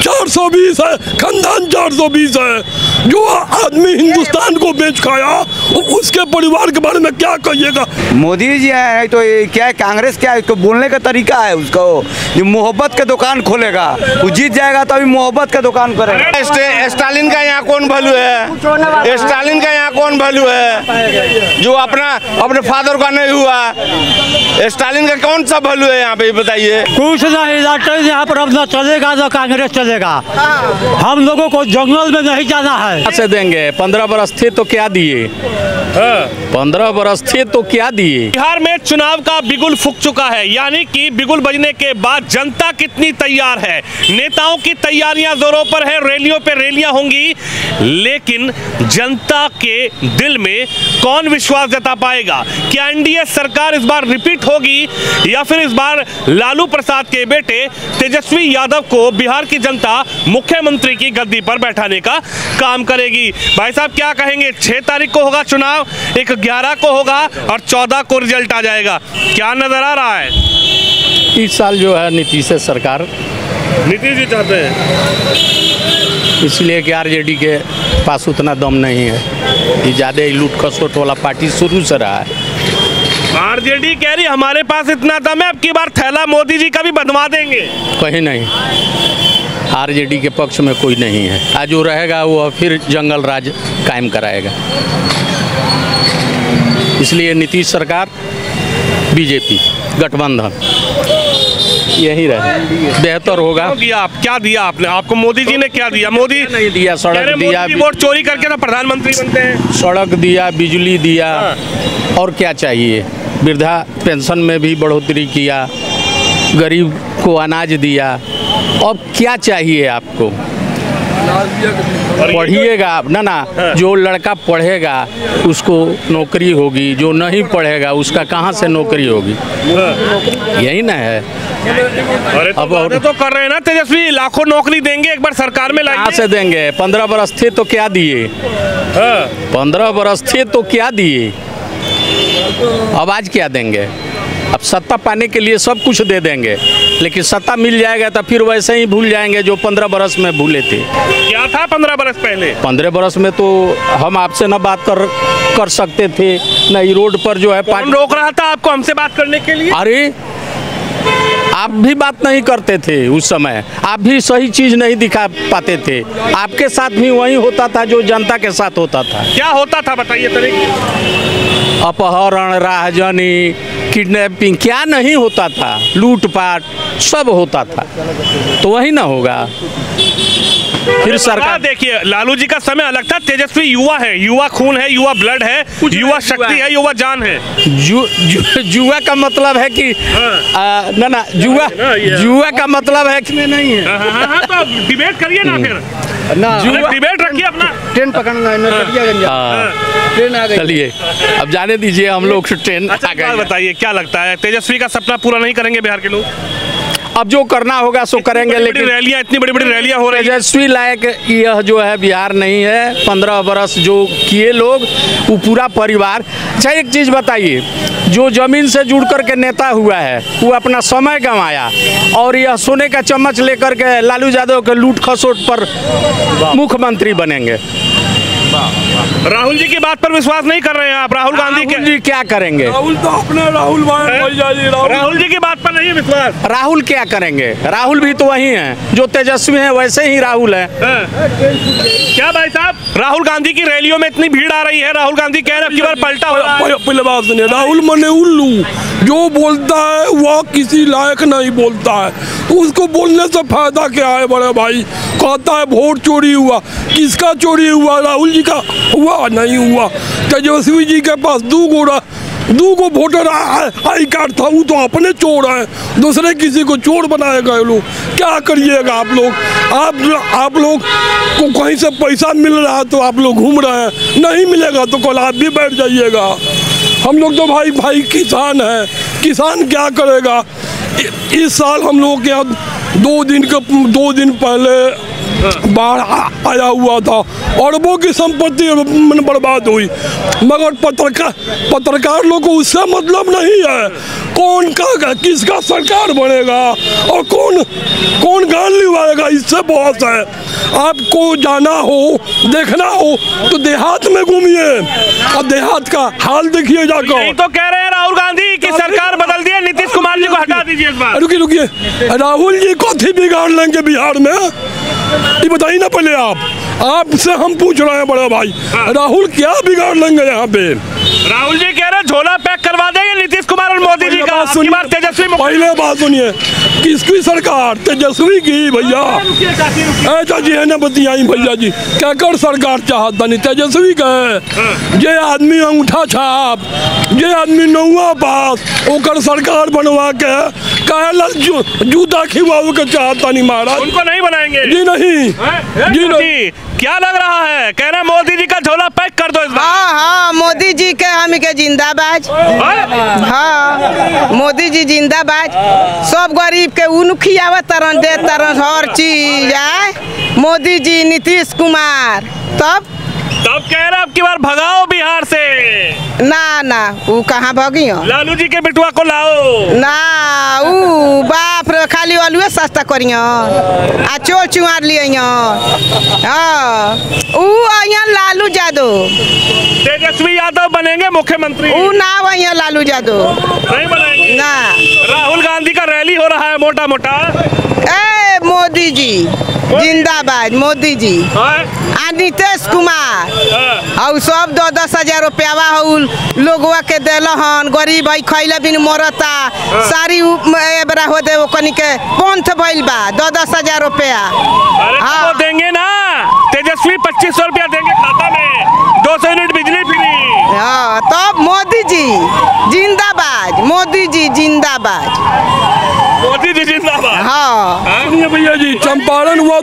420 है, खानदान 420 है। जो आदमी हिंदुस्तान को बेच खाया उसके परिवार के बारे में क्या कहिएगा? मोदी जी है तो क्या है, कांग्रेस क्या है, इसको बोलने का तरीका है उसको। जो मोहब्बत का दुकान खोलेगा वो जीत जाएगा, तभी मोहब्बत का दुकान करेगा। स्टालिन का यहाँ कौन वैल्यू है? स्टालिन का यहाँ कौन वैल्यू है? जो अपने फादर का नहीं हुआ, स्टालिन का कौन सा वैल्यू है यहाँ पे, बताइए। कुछ नहीं, डॉक्टर यहाँ पर अब न चलेगा न कांग्रेस चलेगा। हम लोगों को जंगल में नहीं जाना है। से देंगे 15 बरस थे तो क्या दिए? 15 बरस थे तो क्या दिए? बिहार में चुनाव का बिगुल फूंक चुका है, यानी कि बिगुल बजने के बाद जनता कितनी तैयार है। नेताओं की तैयारियां जोरों पर है, रैलियों पे रैलियां होंगी, लेकिन जनता के दिल में कौन विश्वास जता पाएगा? क्या एनडीए सरकार इस बार रिपीट होगी या फिर इस बार लालू प्रसाद के बेटे तेजस्वी यादव को बिहार की जनता मुख्यमंत्री की गद्दी पर बैठाने का काम करेगी? भाई साहब क्या कहेंगे? 6 तारीख को होगा चुनाव, एक 11 को होगा और 14 को रिजल्ट आ जाएगा। क्या नजर आ रहा है? इस साल जो है नीतीश सरकार, नीतीश जी चाहते हैं, इसलिए कि आरजेडी के पास उतना दम नहीं है। ये ज़्यादा लूट खसोट वाला पार्टी शुरू से रहा है। आरजेडी कह रही हमारे पास इतना दम है, अब की बार थैला मोदी जी का भी बंधवा देंगे। कहीं नहीं, आरजेडी के पक्ष में कोई नहीं है। आज जो रहेगा वो फिर जंगल राज कायम कराएगा। इसलिए नीतीश सरकार, बीजेपी गठबंधन यही रहे, बेहतर होगा। क्या दिया आपने? आपको मोदी जी ने क्या दिया? मोदी नहीं दिया, सड़क दिया, वोट चोरी करके तो प्रधानमंत्री बनते हैं। सड़क दिया, बिजली दिया, और क्या चाहिए? वृद्धा पेंशन में भी बढ़ोतरी किया, गरीब को अनाज दिया, और क्या चाहिए आपको? पढ़िएगा आप ना, जो लड़का पढ़ेगा उसको नौकरी होगी, जो नहीं पढ़ेगा उसका कहाँ से नौकरी होगी? यही ना है। अरे तो अब तो कर रहे हैं ना तेजस्वी, लाखों नौकरी देंगे एक बार सरकार में लाएंगे। कहाँ से देंगे? 15 बरस थे तो क्या दिए? 15 बरस थे तो क्या दिए? अब आज क्या देंगे? अब सत्ता पाने के लिए सब कुछ दे देंगे, लेकिन सत्ता मिल जाएगा तो फिर वैसे ही भूल जाएंगे जो 15 बरस में भूले थे। क्या था 15 बरस पहले? 15 बरस में तो हम आपसे न बात कर सकते थे, न रोड पर जो है कौन रोक रहा था आपको हमसे बात करने के लिए? अरे आप भी बात नहीं करते थे उस समय, आप भी सही चीज नहीं दिखा पाते थे। आपके साथ भी वही होता था जो जनता के साथ होता था। क्या होता था बताइए? अपहरण, राहजनी, किडनैपिंग, क्या नहीं होता था? लूटपाट सब होता था, तो वही ना होगा। फिर सरकार देखिए, लालू जी का समय अलग था, तेजस्वी युवा है, युवा खून है, युवा ब्लड है, युवा शक्ति है, युवा जान है। जुआ का मतलब है कि ना जुआ का मतलब है कि नहीं है। तो डिबेट करिए ना, फिर ना डिबेट रखिए अपना। ट्रेन पकड़ना है, ट्रेन आ गई। चलिए अब जाने दीजिए, हम लोग ट्रेन आ गए। बताइए क्या लगता है, तेजस्वी का सपना पूरा नहीं करेंगे बिहार के लोग? अब जो करना होगा सो करेंगे, लेकिन रैलियां, इतनी बड़ी बड़ी रैलियां हो रही है। तेजस्वी लायक यह जो है बिहार नहीं है। 15 बरस जो किए लोग, वो पूरा परिवार। अच्छा एक चीज़ बताइए, जो जमीन से जुड़ कर के नेता हुआ है वो अपना समय गंवाया, और यह सोने का चम्मच लेकर के लालू यादव के लूट खसोट पर मुख्यमंत्री बनेंगे। राहुल जी की बात पर विश्वास नहीं कर रहे हैं आप? राहुल गांधी जी क्या करेंगे? राहुल तो अपने राहुल जी की बात पर नहीं है विश्वास। राहुल क्या करेंगे? राहुल भी तो वही हैं जो तेजस्वी हैं, वैसे ही राहुल है। क्या भाई साहब, राहुल गांधी की रैलियों में इतनी भीड़ आ रही है, राहुल गांधी कह रहे हैं बार पलटा हो रहा है। पहले बात सुनिए, राहुल मने उल्लू, जो बोलता है वह किसी लायक नहीं बोलता है, तो उसको बोलने से फायदा क्या है? बड़े भाई कहता है वोट चोरी हुआ, किसका चोरी हुआ? राहुल जी का हुआ नहीं हुआ? तेजस्वी जी के पास 2 वोटर आई कार्ड था, वो तो अपने चोर हैं, दूसरे किसी को चोर बनाए गए लोग। क्या करिएगा आप लोग? आप लोग को कहीं से पैसा मिल रहा है तो आप लोग घूम रहे हैं, नहीं मिलेगा तो कल आप भी बैठ जाइएगा। हम लोग तो भाई किसान हैं, किसान क्या करेगा? इस साल हम लोग के यहाँ 2 दिन पहले बाढ़ आया हुआ था, अरबों की संपत्ति बर्बाद हुई, मगर पत्रकार लोग को उससे मतलब नहीं है कौन का किसका सरकार बनेगा और कौन गाल निभाएगा, इससे बहुत है। आपको जाना हो देखना हो तो देहात में घूमिए और देहात का हाल देखिए जाकर। यही तो कह रहे हैं राहुल गांधी की सरकार बदल दिए, नीतीश कुमार जी को हटा दीजिए इस बार। रुकिए, राहुल जी को थी बिगाड़ लेंगे बिहार में, ये बताइए ना पहले आपसे हम पूछ रहे हैं बड़े भाई। राहुल क्या बिगाड़ लेंगे यहाँ पे? राहुल जी कह रहे हैं झोला पैक करवा देंगे नीतीश कुमार और मोदी जी का। तेजस्वी, पहले बात सुनिए, किसकी सरकार? तेजस्वी की भैया। ऐसा जी है ना बतियाई भैया जी, क्या कर सरकार चाहता नहीं तेजस्वी का है। जे आदमी अंगूठा छाप, जे आदमी नौवा पास ओकर सरकार बनवा के काला जूता खिवाओ के चाहता नहीं महाराज। उनको नहीं बनाएंगे जी, नहीं जी नहीं। क्या लग रहा है? कह रहे हैं मोदी जी का झोला पैक कर दो इस बार। हाँ, मोदी जी के हम के जिंदाबाद। हाँ, मोदी जी जिंदाबाद। सब गरीब के उन खियावत तरन दे तरन हर चीज है मोदी जी, नीतीश कुमार। तब कह रहे अब की बार भगाओ बिहार से। ना वो कहाँ भगी हो? लालू जी के बिटुआ को लाओ ना, ऊ बाप रे खाली अलुए सस्ता करियो आ चोर चुआर लिए। हाँ, ऊ लालू यादव, तेजस्वी यादव बनेंगे मुख्यमंत्री। ऊ ना वही लालू यादव नहीं बनाएंगे ना। राहुल गांधी का रैली हो रहा है मोटा मोटा। ए मोदी जी जिंदाबाद, मोदी जी आ नीतीश कुमार और सब 10,000 रुपया लोगवा के दिलहन। गरीब है खैले बिन मरता, सारी एबरा हो दे कनी के पंथ भइल बा 10,000 रुपया। हाँ देंगे ना, तेजस्वी 2500 रुपया देंगे खाता में, 200 यूनिट बिजली फ्री। हाँ, तब मोदी जी जिंदाबाद, मोदी जी जिंदाबाद, मोदी जी जिंदाबाद। हाँ सुनिए भैया जी, चंपारण वह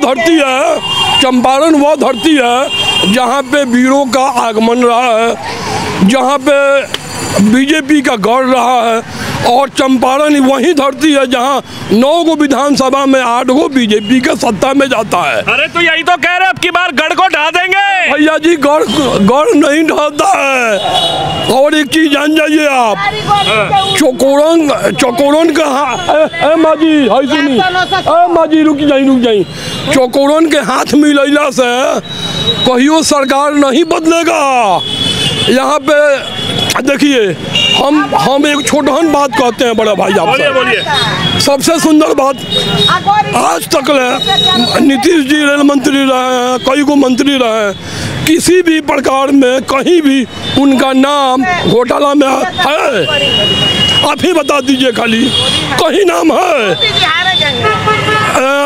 धरती है जहाँ पे वीरों का आगमन रहा है, जहाँ पे बीजेपी का गढ़ रहा है। और चंपारण वही धरती है जहाँ 9 गो विधानसभा में 8 गो बीजेपी के सत्ता में जाता है। अरे तो यही तो कह रहे अब की बार गढ़ को ढा देंगे। भैया जी गढ़ नहीं ढाता है। और एक चीज जान जाइए आप, चकोरन का माजी हाई सुनी, माजी रुक जाई। चकोरन के हाथ मिलैला से कहियो सरकार नहीं बदलेगा। यहाँ पे देखिए, हम एक छोटहन बात कहते हैं बड़ा भाई आपसे। बोलिए। सबसे सुंदर बात, आज तक नीतीश जी रेल मंत्री रहे हैं, कई गो मंत्री रहे हैं, किसी भी प्रकार में कहीं भी उनका नाम घोटाला में है? आप ही बता दीजिए, खाली कहीं नाम है?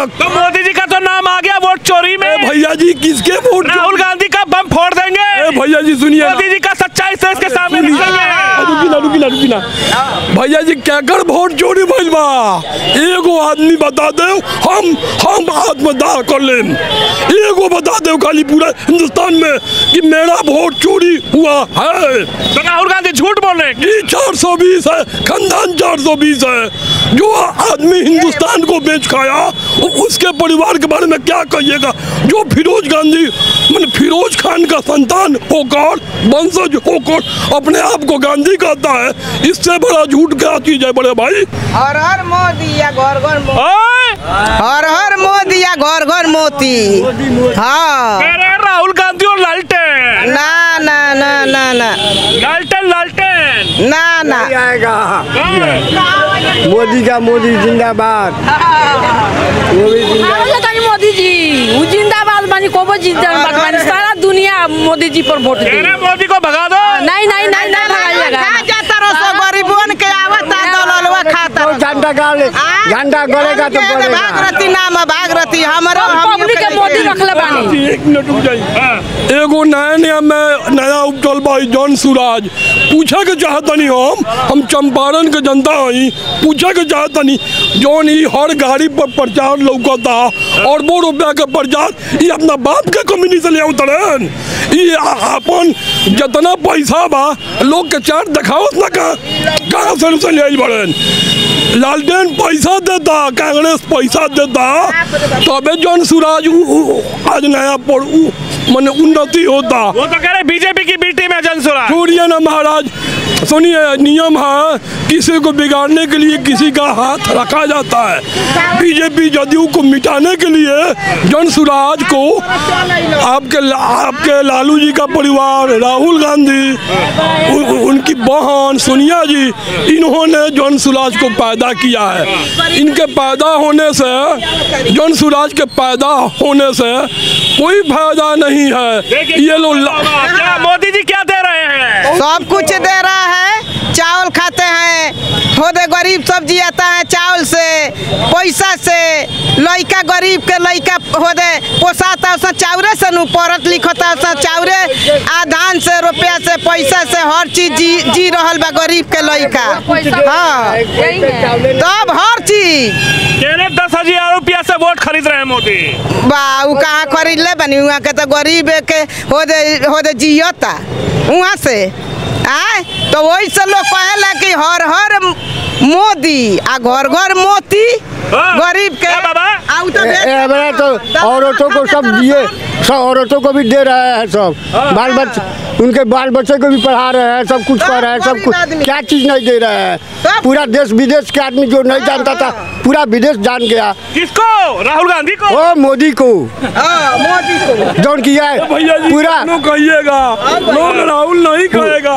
तो मोदी जी का तो नाम आ गया वोट चोरी में। भैया जी किसके वोट? राहुल गांधी का बम फोड़ देंगे। भैया जी सुनिए, मोदी जी का सच्चाई से इसके सामने रुकिना भैया जी, क्या कर वोट चोरी भइल बा? एगो आदमी बता दे, हम आत्मदाह कर लें। एगो बता दे खाली पूरे हिंदुस्तान में कि मेरा वोट चोरी हुआ है। तो राहुल गांधी झूठ बोल रहे हैं। 420 है, खानदान 420 है। जो आदमी हिंदुस्तान को बेच खाया उसके परिवार के बारे में क्या कहिएगा? जो फिरोज खान का संतान होकर, वंशज होकर अपने आप को गांधी कहता है, इससे बड़ा झूठ क्या चीज है बड़े भाई? हर हर मोदी या घर घर मोदी, हर हर मोदी या घर घर मोती। हाँ, राहुल गांधी और लालटेन। ना ना ना ना ना, लालटेन ना ना आएगा। मोदी का मोदी जिंदाबाद, मोदी जी वो जिंदाबाद बानी, को जिंदाबाद बानी, सारा दुनिया मोदी जी पर वोट दे। मोदी को भगा दो। नहीं लगाइएगा। गरीबों के आवता दललवा खाता झंडा गलेगा तो गलेगा। भागरथी नाम है, भागरथी हमारा पब्लिक के मोदी रखले बानी। एक मिनट रुक जाइए। एगो नया उपटल भाई जॉन सुराज पूछे के चाहतनी, हम चंपारण के जनता हई, पूछे के चाहतनी, जौन ही हर गाड़ी पर प्रचार लौकता और ₹1 के प्रचार, ये अपना बाप के कम्युनिटी से ले उतरन। ये अपन जितना पैसा बा लोग के चार दिखाओ ना, कहाँ से ले बड़न। लालटेन पैसा देता, कांग्रेस पैसा देता, तबे जन सुराज आज नया मैंने उन्नति होता। वो तो कह रहे बीजेपी की बी टीम है जन सुराज। छोड़िए ना महाराज, सुनिए नियम है, किसी को बिगाड़ने के लिए किसी का हाथ रखा जाता है। बीजेपी जदयू को मिटाने के लिए जन सुराज को आपके लालू जी का परिवार, राहुल गांधी, उनकी बहन सोनिया जी, इन्होंने जन सुराज को पैदा किया है। इनके पैदा होने से, जन सुराज के पैदा होने से कोई फायदा नहीं है। ये लोग क्या मोदी जी क्या दे रहे हैं? सब कुछ दे रहा है, चावल खाते हैं, होदे गरीब सब्जी आता है चावल से, पैसा से, लड़का गरीब के लड़का होदे पोसाता उसने चावरे से नु पढ़त लिखता उसने चावरे, धान से, रुपया से, पैसा से, हर चीज जी रहल बा गरीब के लड़का। हाँ तब हर चीज 10,000 रुपया से वोट खरीद रहे हैं मोदी। बा कहाँ खरीद ले बनी, वहाँ के तो गरीब के होदे जियता वहाँ से आए, तो वही से लोग कहेला कि हर हर मोदी आ घर घर मोती, गरीब के तो औरतों को सब दिए, सब औरतों को भी दे रहे हैं, सब बाल बच्चे, उनके बाल बच्चे को भी पढ़ा रहे हैं, सब कुछ कर रहे हैं, सब कुछ, क्या चीज नहीं दे रहे हैं। पूरा देश विदेश के आदमी जो नहीं जानता था पूरा विदेश जान गया। किसको? राहुल गांधी को? ओ मोदी को, मोदी को जौन किया है पूरा। कहिएगा लोग राहुल नहीं कहेगा।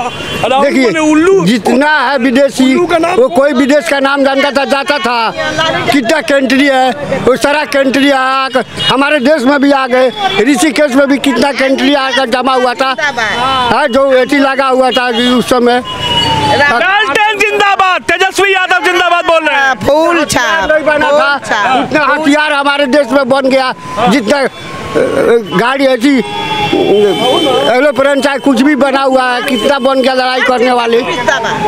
देखिए जितना है विदेशी, वो कोई विदेश का नाम जानता था, जाता था, कितना कंट्री है, वो सारा कंट्री हमारे देश में भी आ गए। ऋषिकेश में भी कितना कंट्री आकर जमा हुआ था, जो एटी लगा हुआ था उस समय। लालटेन जिंदाबाद, तेजस्वी यादव जिंदाबाद बोल रहे हैं। फूल छाप बना था, उतना हथियार हमारे देश में बन गया, जितना गाड़ी ऐसी एरोप्लेन चाहे कुछ भी बना हुआ है, कितना बन गया लड़ाई करने वाले।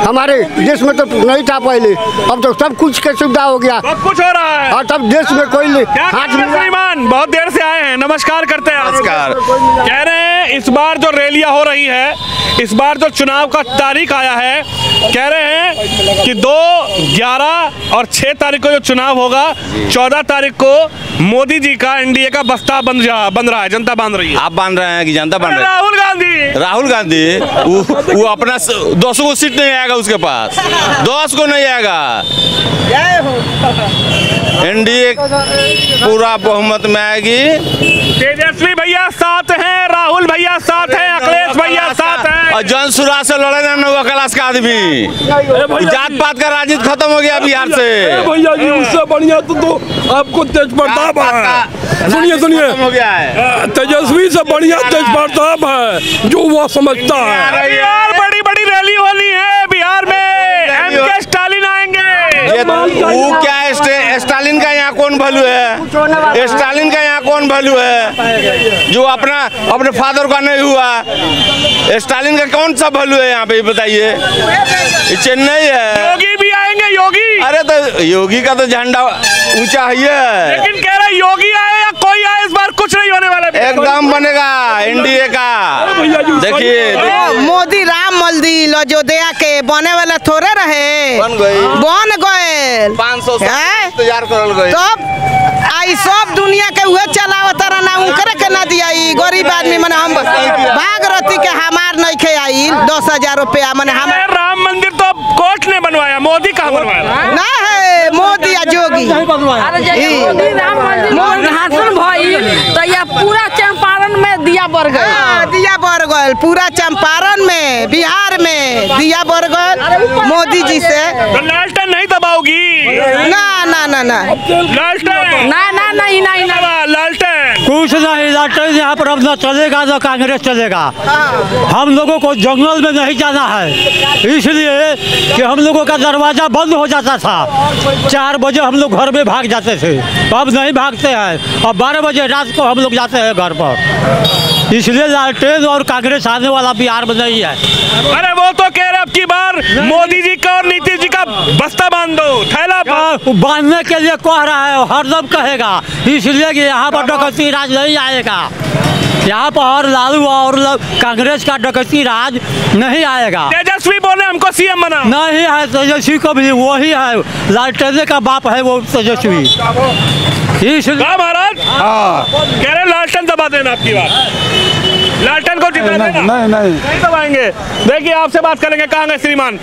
हमारे देश में तो नहीं था पहले, अब तो सब कुछ की सुविधा हो गया, सब कुछ हो रहा है और तब देश में कोई श्रीमान बहुत देर से आए हैं, नमस्कार करते हैं। नमस्कार। कह रहे हैं इस बार जो रैलियां हो रही है, इस बार जो चुनाव का तारीख आया है, कह रहे हैं कि 2, 11 और 6 तारीख को जो चुनाव होगा, 14 तारीख को मोदी जी का एनडीए का बस्ता बन रहा है, जनता बांध रही है। आप बांध रहे हैं कि जनता बांध रही है? राहुल गांधी वो अपना 200 को सीट नहीं आएगा उसके पास, 10 को नहीं आएगा। एनडीए पूरा बहुमत में आएगी। तेजस्वी भैया साथ हैं, राहुल भैया साथ हैं, अखिलेश भैया साथ हैं, और जन सुराज से लड़े ना 9वीं क्लास का आदमी। जात पात का राजनीति खत्म हो गया बिहार से। भैया जी उससे बढ़िया तो आपको तेज प्रताप है। सुनिए तेजस्वी से बढ़िया तेज प्रताप है, जो वो समझता है। यार बड़ी बड़ी रैली होनी है बिहार में, एमके स्टालिन आएंगे। वो क्या स्टालिन का यहाँ कौन वैल्यू है? स्टालिन का यहाँ कौन वैल्यू है जो अपने फादर का नहीं हुआ? स्टालिन का कौन सा वैल्यू है यहाँ पे बताइए? चेन्नई है। योगी भी आएंगे, योगी। अरे तो योगी का तो झंडा ऊंचा है, लेकिन कह रहे योगी आए या कोई आए इस बार कुछ नहीं होने वाला। एकदम बनेगा एनडीए का। देखिए मोदी राम मंदिर अयोध्या के बने वाला थोड़े रहे, बन गए 500 करोड़ गए। तब आई सब दुनिया के हुए चलावत रहना, उनकरे के ना दिया गरीब आदमी। मैंने हम भागरथी के हमार नहीं खे आई 10,000 रुपया। मैंने हम राम मंदिर तो कोर्ट ने बनवाया, मोदी कहाँ बनवाया? ना है मोदी या जोगी। तो यह पूरा चंपारण में दिया बढ़ गया, दिया बढ़ गए पूरा चंपारण में, बिहार में दिया बढ़ गए मोदी जी से। तो लालटेन नहीं दबाओगी? ना ना ना ना लालटेन नहीं लालटेन कुछ नहीं, लालटेन यहाँ पर अब न चलेगा न कांग्रेस चलेगा। हम लोगों को जंगल में नहीं जाना है, इसलिए कि हम लोगों का दरवाजा बंद हो जाता था, 4 बजे हम लोग घर में भाग जाते थे, अब नहीं भागते हैं, और 12 बजे रात को हम लोग जाते हैं घर पर। इसलिए लालटेन और कांग्रेस आने वाला बिहार में नहीं है। अरे वो तो कह रहे अब की बार मोदी जी का और नीतीश जी का बस्ता बांध दो, थैला बांधने के लिए कह रहा है, हरदम कहेगा, इसलिए कि यहाँ पर डकैती राज नहीं आएगा। यहाँ पर और लालू और कांग्रेस का डकैती राज नहीं आएगा। तेजस्वी बोले हमको सीएम बना, नहीं है तेजस्वी को भी वही है, लालटेन का बाप है वो तेजस्वी। क्या महाराज कह रहे लालटेन दबा देना, आपकी बात लालटेन को जिता देना? नहीं दबाएंगे। देखिए आपसे बात करेंगे, कहाँ श्रीमान,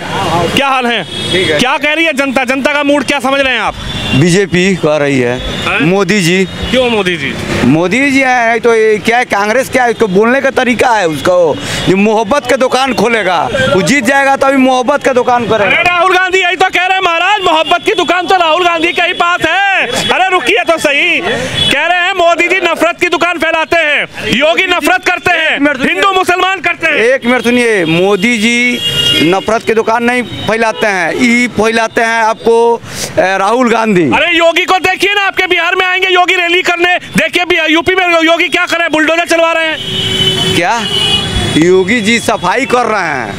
क्या हाल है? क्या कह रही है जनता? जनता का मूड क्या समझ रहे हैं आप? बीजेपी कह रही है मोदी जी। क्यों मोदी जी? मोदी जी है तो ये क्या है, कांग्रेस क्या है, इसको बोलने का तरीका है उसको, जो मोहब्बत के दुकान खोलेगा वो जीत जाएगा तो अभी मोहब्बत का दुकान करेगा। अरे राहुल गांधी यही तो कह रहे हैं महाराज, मोहब्बत की दुकान तो राहुल गांधी के ही पास है। अरे रुकिए तो सही, कह रहे हैं मोदी जी नफरत की दुकान फैलाते हैं, योगी नफरत करते हैं, हिंदू मुसलमान करते हैं। एक मिनट सुनिए, मोदी जी नफरत की दुकान नहीं फैलाते हैं, ये फैलाते हैं आपको राहुल गांधी। अरे योगी को देखिए ना, आपके बिहार में आएंगे योगी रैली करने, देखिए यूपी में योगी क्या कर रहे हैं, बुलडोजर चलवा रहे हैं। क्या योगी जी सफाई कर रहे हैं,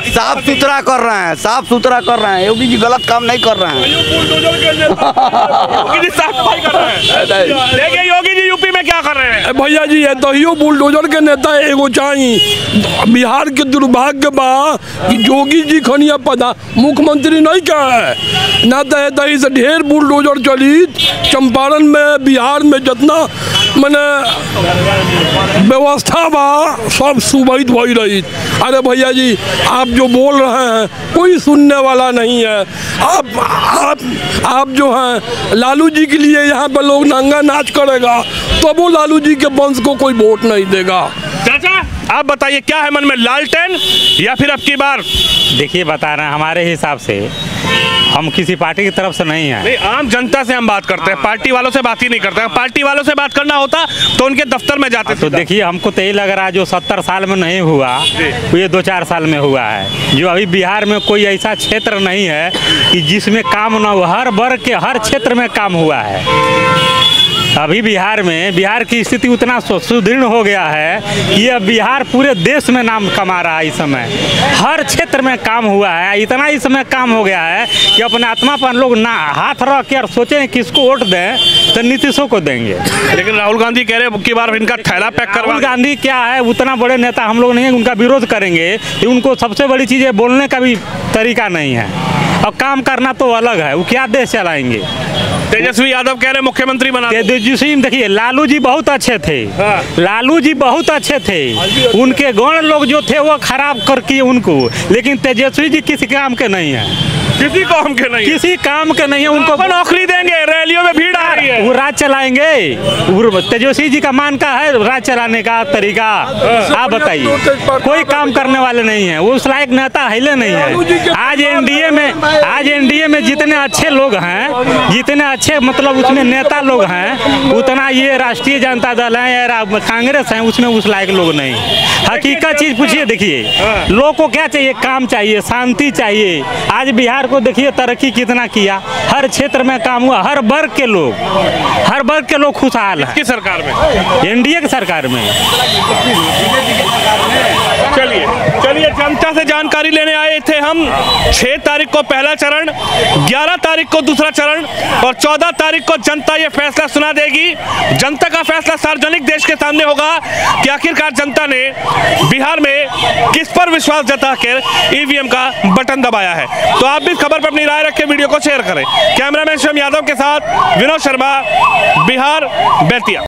साफ सुथरा कर रहे हैं, साफ सुथरा कर रहे हैं। योगी जी गलत काम नहीं कर रहे हैं, योगी जी साफ सफाई कर रहे हैं। देखिए योगी जी यूपी में क्या कर रहे हैं। भैया जी ये तो बुलडोजर के नेता एगो चाहिए। बिहार के दुर्भाग्य बा कि योगी जी खनिया पता मुख्यमंत्री नहीं क्या है ना, दही से ढेर बुलडोजर चली चंपारण में, बिहार में जितना मैंने व्यवस्था बा सब सुबहित वही रही। अरे भैया जी आप जो बोल रहे हैं कोई सुनने वाला नहीं है। आप जो हैं लालू जी के लिए यहाँ पे लोग नंगा नाच करेगा तो वो लालू जी के वंश को कोई वोट नहीं देगा। चाचा आप बताइए क्या है मन में, लालटेन या फिर अब की बार? देखिए बता रहे हैं, हमारे हिसाब से हम किसी पार्टी की तरफ से नहीं है। नहीं, आम जनता से हम बात करते हैं, पार्टी वालों से बात ही नहीं करते। पार्टी वालों से बात करना होता तो उनके दफ्तर में जाते। तो देखिए हमको तो यही लग रहा है जो 70 साल में नहीं हुआ वो ये 2-4 साल में हुआ है। जो अभी बिहार में कोई ऐसा क्षेत्र नहीं है कि जिसमें काम ना हो, हर वर्ग के हर क्षेत्र में काम हुआ है। अभी बिहार की स्थिति उतना सुदृढ़ हो गया है कि अब बिहार पूरे देश में नाम कमा रहा है। इस समय हर क्षेत्र में काम हुआ है, इतना इस समय काम हो गया है कि अपने आत्मा पर लोग ना हाथ रख के और सोचें किसको वोट दें तो नीतीशों को देंगे। लेकिन राहुल गांधी कह रहे हैं की बार इनका थैला पैक करवा। राहुल गांधी क्या है, उतना बड़े नेता हम लोग नहीं है, उनका विरोध करेंगे। उनको सबसे बड़ी चीज़ है बोलने का भी तरीका नहीं है और काम करना तो अलग है। वो क्या देश चलाएंगे? तेजस्वी यादव कह रहे मुख्यमंत्री बना। तेजस्वी देखिए लालू जी बहुत अच्छे थे, लालू जी बहुत अच्छे थे, उनके गण लोग जो थे वो खराब कर किए उनको, लेकिन तेजस्वी जी किसी काम के नहीं है, किसी काम के नहीं, किसी काम के नहीं है। उनको नौकरी देंगे, रैलियों में भीड़ आ रही है, वो राज चलाएंगे। तेजस्वी जी का मान का है राज चलाने का तरीका? आप बताइए, कोई काम करने वाले नहीं है, वो उस लायक नेता हिले नहीं है। आज एनडीए में जितने अच्छे लोग हैं, जितने अच्छे मतलब उसमें नेता लोग हैं, उतना ये राष्ट्रीय जनता दल है या कांग्रेस है उसमें उस लायक लोग नहीं। हकीकत चीज पूछिए, देखिए लोग को क्या चाहिए, काम चाहिए, शांति चाहिए। आज बिहार को देखिए तरक्की कितना किया, हर क्षेत्र में काम हुआ, हर वर्ग के लोग खुशहाल है। किस सरकार में? एनडीए की सरकार में। चलिए जनता से जानकारी लेने आए थे हम। 6 तारीख को पहला चरण, 11 तारीख को दूसरा चरण और 14 तारीख को जनता ये फैसला सुना देगी। जनता का फैसला सार्वजनिक देश के सामने होगा कि आखिरकार जनता ने बिहार में किस पर विश्वास जताकर ईवीएम का बटन दबाया है। तो आप भी खबर पर अपनी राय रख के वीडियो को शेयर करें। कैमरामैन शिवम यादव के साथ विनोद शर्मा, बिहार, बेतिया।